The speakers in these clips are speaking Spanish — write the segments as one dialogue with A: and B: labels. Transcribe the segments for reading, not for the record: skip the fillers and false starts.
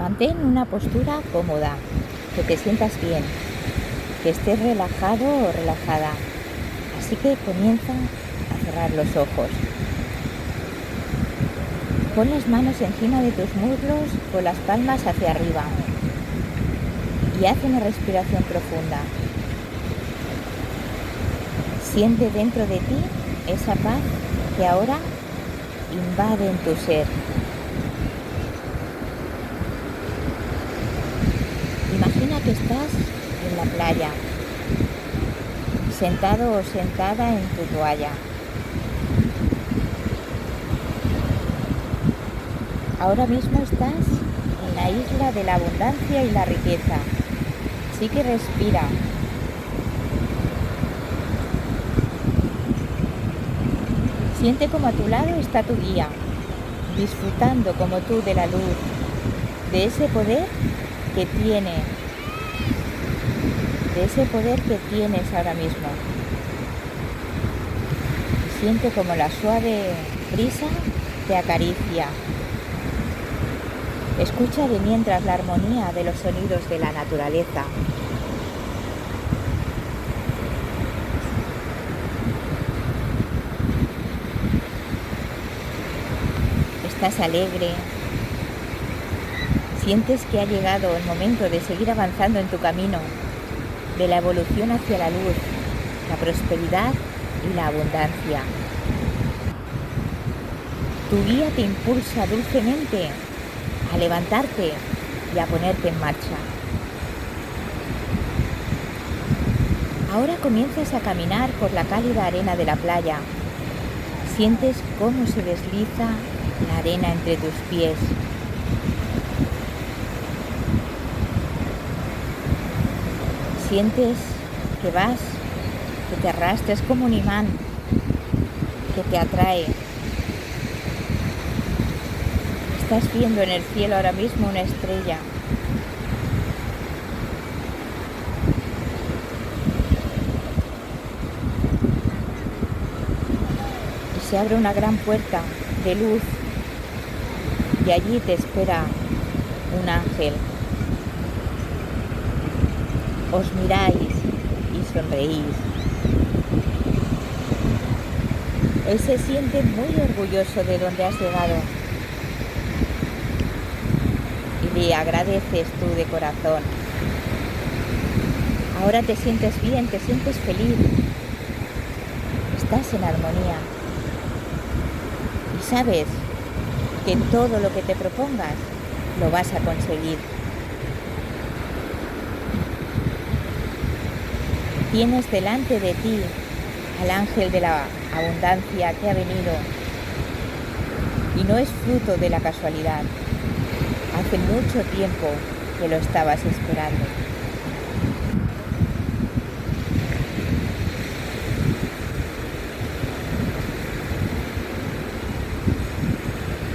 A: Mantén una postura cómoda, que te sientas bien, que estés relajado o relajada. Así que comienza a cerrar los ojos. Pon las manos encima de tus muslos con las palmas hacia arriba y haz una respiración profunda. Siente dentro de ti esa paz que ahora invade en tu ser. Imagina que estás en la playa, sentado o sentada en tu toalla. Ahora mismo estás en la isla de la abundancia y la riqueza. Así que respira. Siente como a tu lado está tu guía, disfrutando como tú de la luz, de ese poder que tiene, de ese poder que tienes ahora mismo. Siente como la suave brisa te acaricia. Escucha de mientras la armonía de los sonidos de la naturaleza. Estás alegre. Sientes que ha llegado el momento de seguir avanzando en tu camino, de la evolución hacia la luz, la prosperidad y la abundancia. Tu guía te impulsa dulcemente a levantarte y a ponerte en marcha. Ahora comienzas a caminar por la cálida arena de la playa. Sientes cómo se desliza la arena entre tus pies. Sientes que vas, que te arrastras como un imán, que te atrae. Estás viendo en el cielo ahora mismo una estrella. Y se abre una gran puerta de luz y allí te espera un ángel. Os miráis y sonreís. Él se siente muy orgulloso de donde has llegado y le agradeces tú de corazón. Ahora te sientes bien, te sientes feliz, estás en armonía y sabes que todo lo que te propongas lo vas a conseguir. Tienes delante de ti al ángel de la abundancia que ha venido y no es fruto de la casualidad. Hace mucho tiempo que lo estabas esperando.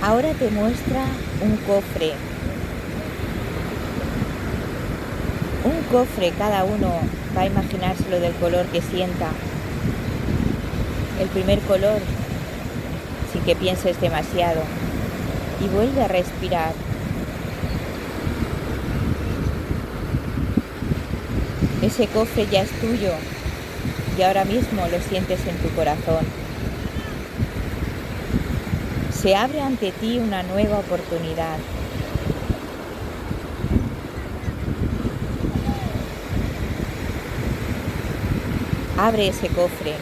A: Ahora te muestra un cofre. Un cofre, cada uno va a imaginárselo del color que sienta. El primer color, sin que pienses demasiado. Y vuelve a respirar. Ese cofre ya es tuyo y ahora mismo lo sientes en tu corazón. Se abre ante ti una nueva oportunidad. Abre ese cofre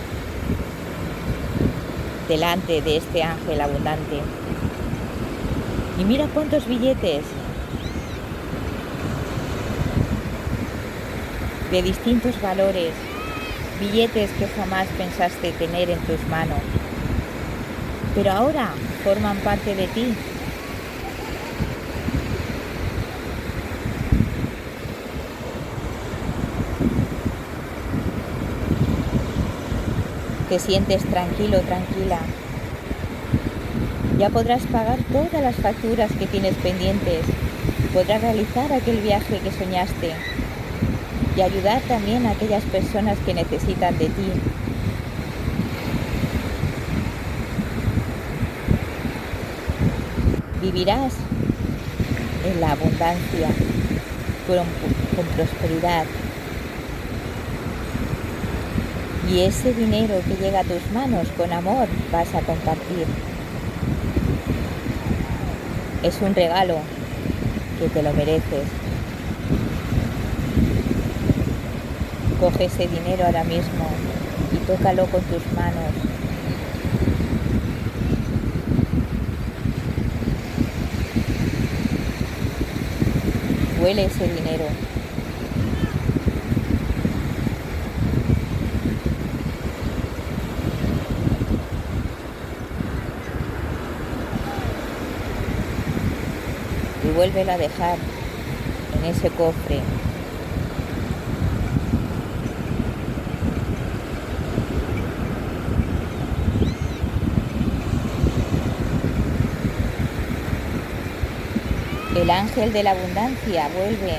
A: delante de este ángel abundante y mira cuántos billetes de distintos valores, billetes que jamás pensaste tener en tus manos, pero ahora forman parte de ti. Te sientes tranquilo, tranquila. Ya podrás pagar todas las facturas que tienes pendientes, podrás realizar aquel viaje que soñaste y ayudar también a aquellas personas que necesitan de ti. Vivirás en la abundancia, con prosperidad. Y ese dinero que llega a tus manos con amor vas a compartir. Es un regalo que te lo mereces. Coge ese dinero ahora mismo y tócalo con tus manos. Huele ese dinero. Y vuélvelo a dejar en ese cofre. El ángel de la abundancia vuelve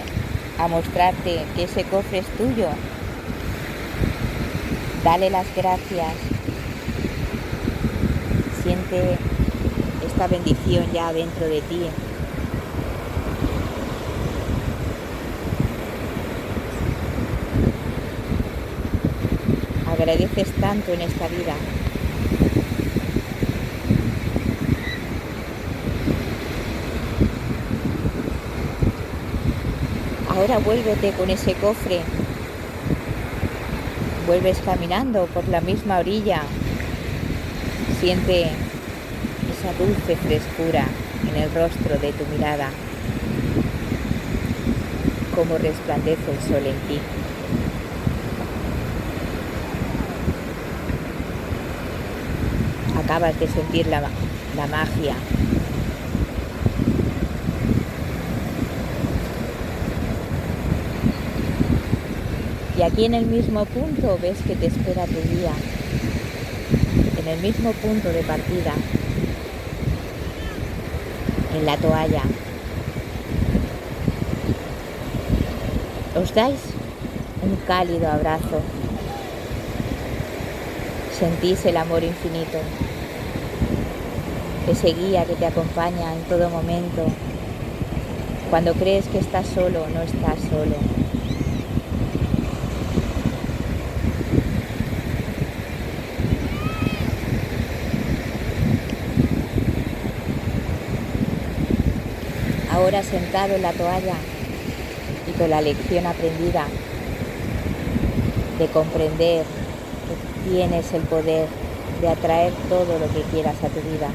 A: a mostrarte que ese cofre es tuyo. Dale las gracias. Siente esta bendición ya dentro de ti. Agradeces tanto en esta vida. Ahora vuélvete con ese cofre. Vuelves caminando por la misma orilla. Siente esa dulce frescura en el rostro de tu mirada. Cómo resplandece el sol en ti. Acabas de sentir la magia. Y aquí en el mismo punto ves que te espera tu día. En el mismo punto de partida. En la toalla. Os dais un cálido abrazo. Sentís el amor infinito. Ese guía que te acompaña en todo momento. Cuando crees que estás solo, no estás solo. Ahora sentado en la toalla y con la lección aprendida de comprender que tienes el poder de atraer todo lo que quieras a tu vida.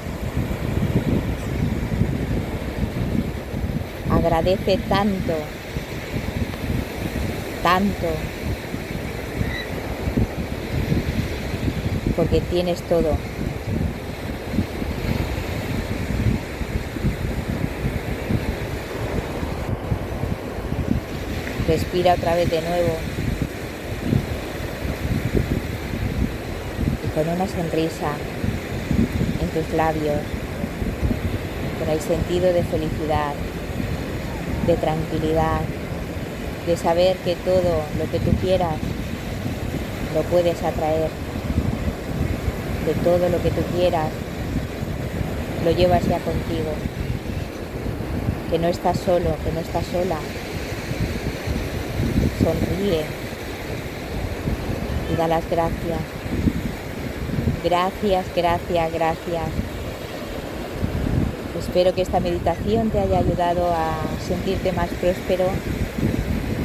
A: Agradece tanto, tanto, porque tienes todo. Respira otra vez de nuevo y con una sonrisa en tus labios, con el sentido de felicidad, de tranquilidad, de saber que todo lo que tú quieras lo puedes atraer, que todo lo que tú quieras lo llevas ya contigo, que no estás solo, que no estás sola. Sonríe y da las gracias. Gracias, gracias, gracias. Espero que esta meditación te haya ayudado a sentirte más próspero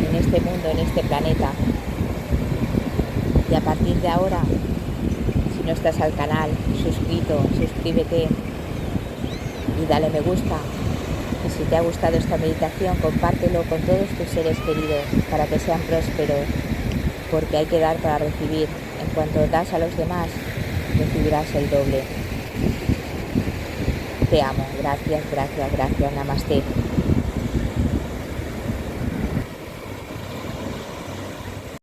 A: en este mundo, en este planeta. Y a partir de ahora, si no estás al canal suscrito, suscríbete y dale me gusta. Y si te ha gustado esta meditación, compártelo con todos tus seres queridos para que sean prósperos, porque hay que dar para recibir. En cuanto das a los demás, recibirás el doble. Te amo. Gracias, gracias, gracias. Namaste.